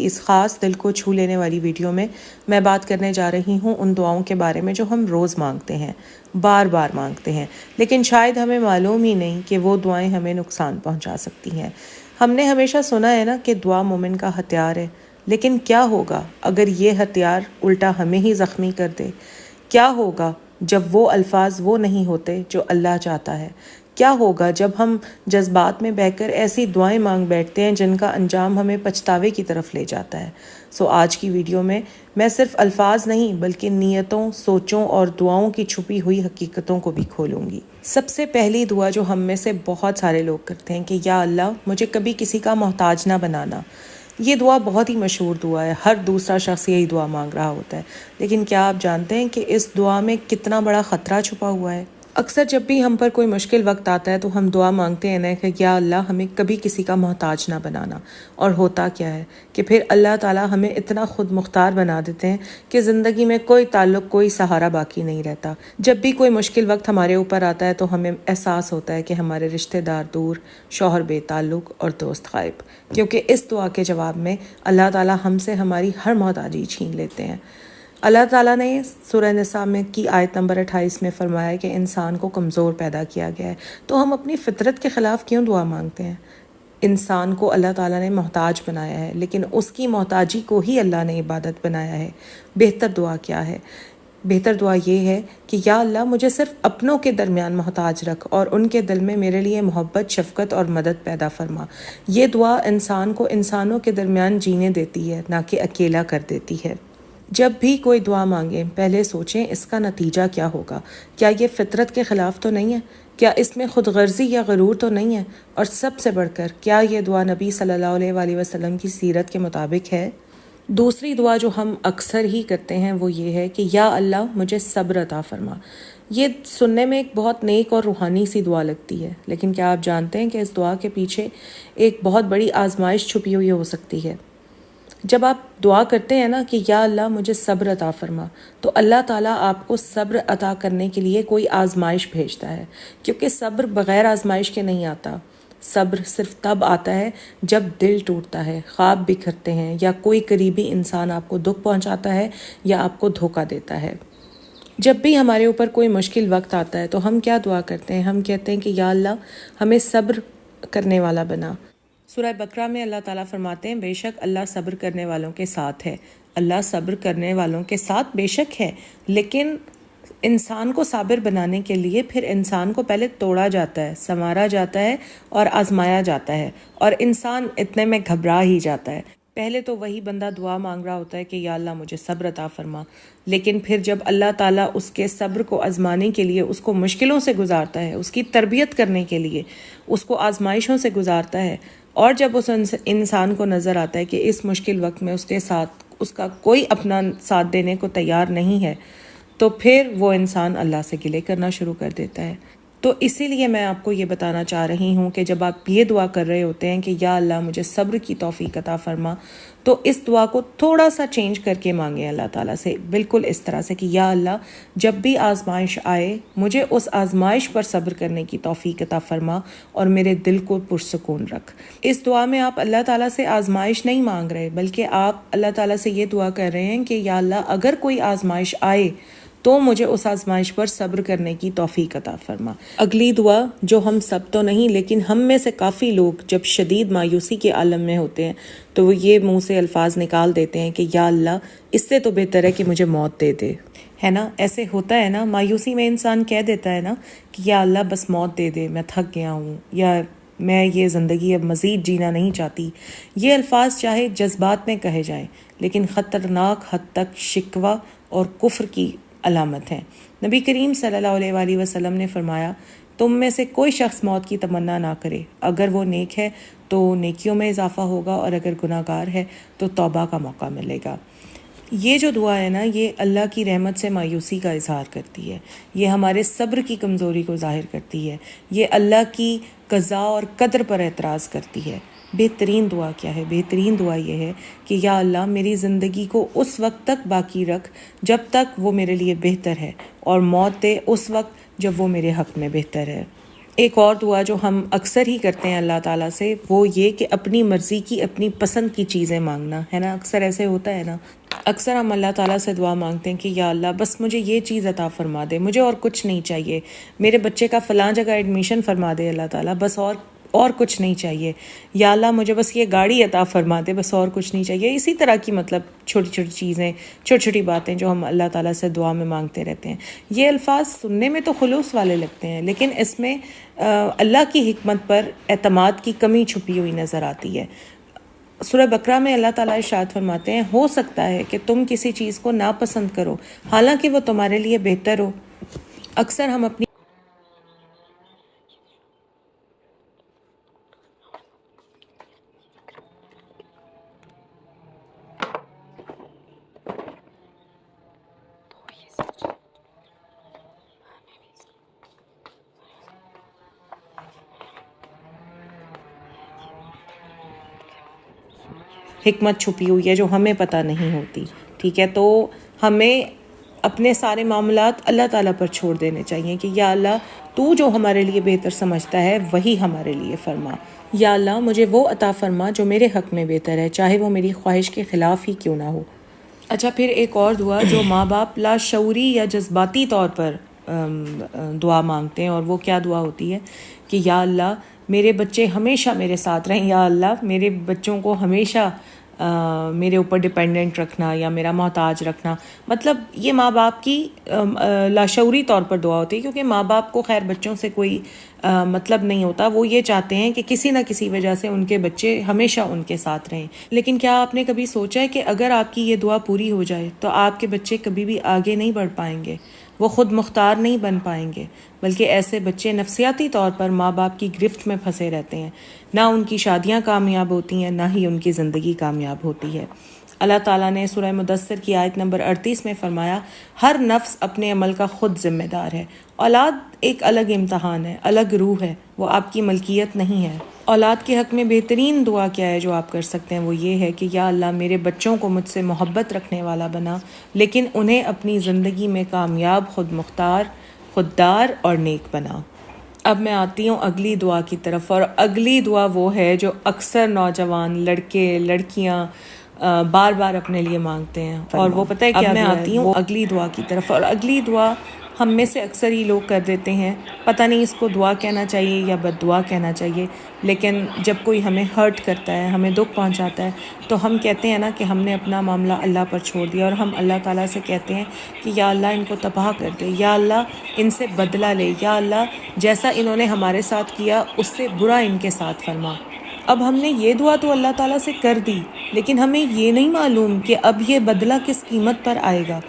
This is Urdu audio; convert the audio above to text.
اس خاص دل کو چھو لینے والی ویڈیو میں میں بات کرنے جا رہی ہوں ان دعاؤں کے بارے میں جو ہم روز مانگتے ہیں، بار بار مانگتے ہیں، لیکن شاید ہمیں معلوم ہی نہیں کہ وہ دعائیں ہمیں نقصان پہنچا سکتی ہیں۔ ہم نے ہمیشہ سنا ہے نا کہ دعا مومن کا ہتھیار ہے، لیکن کیا ہوگا اگر یہ ہتھیار الٹا ہمیں ہی زخمی کر دے؟ کیا ہوگا جب وہ الفاظ وہ نہیں ہوتے جو اللہ چاہتا ہے؟ کیا ہوگا جب ہم جذبات میں بہہ کر ایسی دعائیں مانگ بیٹھتے ہیں جن کا انجام ہمیں پچھتاوے کی طرف لے جاتا ہے؟ آج کی ویڈیو میں صرف الفاظ نہیں بلکہ نیتوں، سوچوں اور دعاؤں کی چھپی ہوئی حقیقتوں کو بھی کھولوں گی۔ سب سے پہلی دعا جو ہم میں سے بہت سارے لوگ کرتے ہیں کہ یا اللہ مجھے کبھی کسی کا محتاج نہ بنانا۔ یہ دعا بہت ہی مشہور دعا ہے، ہر دوسرا شخص یہی دعا مانگ رہا ہوتا ہے، لیکن کیا آپ جانتے ہیں کہ اس دعا میں کتنا بڑا خطرہ چھپا ہوا ہے؟ اکثر جب بھی ہم پر کوئی مشکل وقت آتا ہے تو ہم دعا مانگتے ہیں نا کہ یا اللہ ہمیں کبھی کسی کا محتاج نہ بنانا، اور ہوتا کیا ہے کہ پھر اللہ تعالیٰ ہمیں اتنا خود مختار بنا دیتے ہیں کہ زندگی میں کوئی تعلق، کوئی سہارا باقی نہیں رہتا۔ جب بھی کوئی مشکل وقت ہمارے اوپر آتا ہے تو ہمیں احساس ہوتا ہے کہ ہمارے رشتہ دار دور، شوہر بے تعلق اور دوست غائب، کیونکہ اس دعا کے جواب میں اللہ تعالیٰ ہم سے ہماری ہر محتاجی چھین لیتے ہیں۔ اللہ تعالیٰ نے سورہ نساء میں کی آیت نمبر 28 میں فرمایا کہ انسان کو کمزور پیدا کیا گیا ہے، تو ہم اپنی فطرت کے خلاف کیوں دعا مانگتے ہیں؟ انسان کو اللہ تعالیٰ نے محتاج بنایا ہے، لیکن اس کی محتاجی کو ہی اللہ نے عبادت بنایا ہے۔ بہتر دعا کیا ہے؟ بہتر دعا یہ ہے کہ یا اللہ مجھے صرف اپنوں کے درمیان محتاج رکھ اور ان کے دل میں میرے لیے محبت، شفقت اور مدد پیدا فرما۔ یہ دعا انسان کو انسانوں کے درمیان جینے دیتی ہے، نہ کہ اکیلا کر دیتی ہے۔ جب بھی کوئی دعا مانگیں پہلے سوچیں اس کا نتیجہ کیا ہوگا۔ کیا یہ فطرت کے خلاف تو نہیں ہے؟ کیا اس میں خود غرضی یا غرور تو نہیں ہے؟ اور سب سے بڑھ کر کیا یہ دعا نبی صلی اللہ علیہ وآلہ وسلم کی سیرت کے مطابق ہے؟ دوسری دعا جو ہم اکثر ہی کرتے ہیں وہ یہ ہے کہ یا اللہ مجھے صبر عطا فرما۔ یہ سننے میں ایک بہت نیک اور روحانی سی دعا لگتی ہے، لیکن کیا آپ جانتے ہیں کہ اس دعا کے پیچھے ایک بہت بڑی آزمائش چھپی ہوئی ہو سکتی ہے؟ جب آپ دعا کرتے ہیں نا کہ یا اللہ مجھے صبر عطا فرما، تو اللہ تعالیٰ آپ کو صبر عطا کرنے کے لیے کوئی آزمائش بھیجتا ہے، کیونکہ صبر بغیر آزمائش کے نہیں آتا۔ صبر صرف تب آتا ہے جب دل ٹوٹتا ہے، خواب بکھرتے ہیں، یا کوئی قریبی انسان آپ کو دکھ پہنچاتا ہے یا آپ کو دھوکہ دیتا ہے۔ جب بھی ہمارے اوپر کوئی مشکل وقت آتا ہے تو ہم کیا دعا کرتے ہیں؟ ہم کہتے ہیں کہ یا اللہ ہمیں صبر کرنے والا بنا۔ سورہ بقرہ میں اللہ تعالیٰ فرماتے ہیں بے شک اللہ صبر کرنے والوں کے ساتھ ہے۔ اللہ صبر کرنے والوں کے ساتھ بے شک ہے، لیکن انسان کو صابر بنانے کے لیے پھر انسان کو پہلے توڑا جاتا ہے، سنوارا جاتا ہے اور آزمایا جاتا ہے، اور انسان اتنے میں گھبرا ہی جاتا ہے۔ پہلے تو وہی بندہ دعا مانگ رہا ہوتا ہے کہ یا اللہ مجھے صبر عطا فرما، لیکن پھر جب اللہ تعالیٰ اس کے صبر کو آزمانے کے لیے اس کو مشکلوں سے گزارتا ہے، اس کی تربیت کرنے کے لیے اس کو آزمائشوں سے گزارتا ہے، اور جب اس انسان کو نظر آتا ہے کہ اس مشکل وقت میں اس کے ساتھ اس کا کوئی اپنا ساتھ دینے کو تیار نہیں ہے، تو پھر وہ انسان اللہ سے گلے کرنا شروع کر دیتا ہے۔ تو اسی لیے میں آپ کو یہ بتانا چاہ رہی ہوں کہ جب آپ یہ دعا کر رہے ہوتے ہیں کہ یا اللہ مجھے صبر کی توفیق عطا فرما، تو اس دعا کو تھوڑا سا چینج کر کے مانگیں اللہ تعالیٰ سے، بالکل اس طرح سے کہ یا اللہ جب بھی آزمائش آئے مجھے اس آزمائش پر صبر کرنے کی توفیق عطا فرما اور میرے دل کو پرسکون رکھ۔ اس دعا میں آپ اللہ تعالیٰ سے آزمائش نہیں مانگ رہے، بلکہ آپ اللہ تعالیٰ سے یہ دعا کر رہے ہیں کہ یا اللہ اگر کوئی آزمائش آئے تو مجھے اس آزمائش پر صبر کرنے کی توفیق عطا فرما۔ اگلی دعا جو ہم سب تو نہیں لیکن ہم میں سے کافی لوگ جب شدید مایوسی کے عالم میں ہوتے ہیں تو وہ یہ منہ سے الفاظ نکال دیتے ہیں کہ یا اللہ اس سے تو بہتر ہے کہ مجھے موت دے دے، ہے نا؟ ایسے ہوتا ہے نا، مایوسی میں انسان کہہ دیتا ہے نا کہ یا اللہ بس موت دے دے، میں تھک گیا ہوں، یا میں یہ زندگی اب مزید جینا نہیں چاہتی۔ یہ الفاظ چاہے جذبات میں کہے جائیں لیکن خطرناک حد تک شکوہ اور کفر کی علامت ہیں۔ نبی کریم صلی اللہ علیہ وآلہ وسلم نے فرمایا تم میں سے کوئی شخص موت کی تمنا نہ کرے، اگر وہ نیک ہے تو نیکیوں میں اضافہ ہوگا، اور اگر گناہ گار ہے تو توبہ کا موقع ملے گا۔ یہ جو دعا ہے نا، یہ اللہ کی رحمت سے مایوسی کا اظہار کرتی ہے، یہ ہمارے صبر کی کمزوری کو ظاہر کرتی ہے، یہ اللہ کی قضاء اور قدر پر اعتراض کرتی ہے۔ بہترین دعا کیا ہے؟ بہترین دعا یہ ہے کہ یا اللہ میری زندگی کو اس وقت تک باقی رکھ جب تک وہ میرے لیے بہتر ہے، اور موت دے اس وقت جب وہ میرے حق میں بہتر ہے۔ ایک اور دعا جو ہم اکثر ہی کرتے ہیں اللہ تعالیٰ سے، وہ یہ کہ اپنی مرضی کی، اپنی پسند کی چیزیں مانگنا ہے نا. اکثر ایسے ہوتا ہے نا، اکثر ہم اللہ تعالیٰ سے دعا مانگتے ہیں کہ یا اللہ بس مجھے یہ چیز عطا فرما دے، مجھے اور کچھ نہیں چاہیے، میرے بچے کا فلاں جگہ ایڈمیشن فرما دے اللہ تعالیٰ، بس اور کچھ نہیں چاہیے، یا اللہ مجھے بس یہ گاڑی عطا فرما دے، بس اور کچھ نہیں چاہیے. اسی طرح کی مطلب چھوٹی چھوٹی چیزیں، چھوٹی چھوٹی باتیں جو ہم اللہ تعالیٰ سے دعا میں مانگتے رہتے ہیں. یہ الفاظ سننے میں تو خلوص والے لگتے ہیں، لیکن اس میں اللہ کی حکمت پر اعتماد کی کمی چھپی ہوئی نظر آتی ہے. سورہ بقرہ میں اللہ تعالیٰ ارشاد فرماتے ہیں، ہو سکتا ہے کہ تم کسی چیز کو ناپسند کرو حالانکہ وہ تمہارے لیے بہتر ہو. اکثر ہم اپنی حکمت چھپی ہوئی ہے جو ہمیں پتہ نہیں ہوتی. ٹھیک ہے، تو ہمیں اپنے سارے معاملات اللہ تعالیٰ پر چھوڑ دینے چاہیے کہ یا اللہ تو جو ہمارے لیے بہتر سمجھتا ہے وہی ہمارے لیے فرما. یا اللہ مجھے وہ عطا فرما جو میرے حق میں بہتر ہے، چاہے وہ میری خواہش کے خلاف ہی کیوں نہ ہو. اچھا، پھر ایک اور دعا جو ماں باپ لاشعوری یا جذباتی طور پر دعا مانگتے ہیں، اور وہ کیا دعا ہوتی ہے کہ یا اللہ میرے بچے ہمیشہ میرے ساتھ رہیں، یا اللہ میرے بچوں کو ہمیشہ میرے اوپر ڈپینڈنٹ رکھنا یا میرا محتاج رکھنا. مطلب یہ ماں باپ کی لاشعوری طور پر دعا ہوتی ہے، کیونکہ ماں باپ کو خیر بچوں سے کوئی مطلب نہیں ہوتا، وہ یہ چاہتے ہیں کہ کسی نہ کسی وجہ سے ان کے بچے ہمیشہ ان کے ساتھ رہیں. لیکن کیا آپ نے کبھی سوچا ہے کہ اگر آپ کی یہ دعا پوری ہو جائے تو آپ کے بچے کبھی بھی آگے نہیں بڑھ پائیں گے، وہ خود مختار نہیں بن پائیں گے، بلکہ ایسے بچے نفسیاتی طور پر ماں باپ کی گرفت میں پھنسے رہتے ہیں. نہ ان کی شادیاں کامیاب ہوتی ہیں، نہ ہی ان کی زندگی کامیاب ہوتی ہے. اللہ تعالیٰ نے سورہ مدثر کی آیت نمبر 38 میں فرمایا، ہر نفس اپنے عمل کا خود ذمہ دار ہے. اولاد ایک الگ امتحان ہے، الگ روح ہے، وہ آپ کی ملکیت نہیں ہے. اولاد کے حق میں بہترین دعا کیا ہے جو آپ کر سکتے ہیں، وہ یہ ہے کہ یا اللہ میرے بچوں کو مجھ سے محبت رکھنے والا بنا، لیکن انہیں اپنی زندگی میں کامیاب، خود مختار، خوددار اور نیک بنا. اب میں آتی ہوں اگلی دعا کی طرف، اور اگلی دعا وہ ہے جو اکثر نوجوان لڑکے لڑکیاں بار بار اپنے لیے مانگتے ہیں، اور وہ پتہ ہے کیا؟ اب میں آتی ہوں اگلی دعا کی طرف، اور اگلی دعا ہم میں سے اکثر ہی لوگ کر دیتے ہیں. پتہ نہیں اس کو دعا کہنا چاہیے یا بد دعا کہنا چاہیے، لیکن جب کوئی ہمیں ہرٹ کرتا ہے، ہمیں دکھ پہنچاتا ہے، تو ہم کہتے ہیں نا کہ ہم نے اپنا معاملہ اللہ پر چھوڑ دیا، اور ہم اللہ تعالیٰ سے کہتے ہیں کہ یا اللہ ان کو تباہ کر دے، یا اللہ ان سے بدلہ لے، یا اللہ جیسا انہوں نے ہمارے ساتھ کیا اس سے برا ان کے ساتھ فرما. اب ہم نے یہ دعا تو اللہ تعالیٰ سے کر دی، لیکن ہمیں یہ نہیں معلوم کہ اب یہ بدلہ کس قیمت پر آئے گا.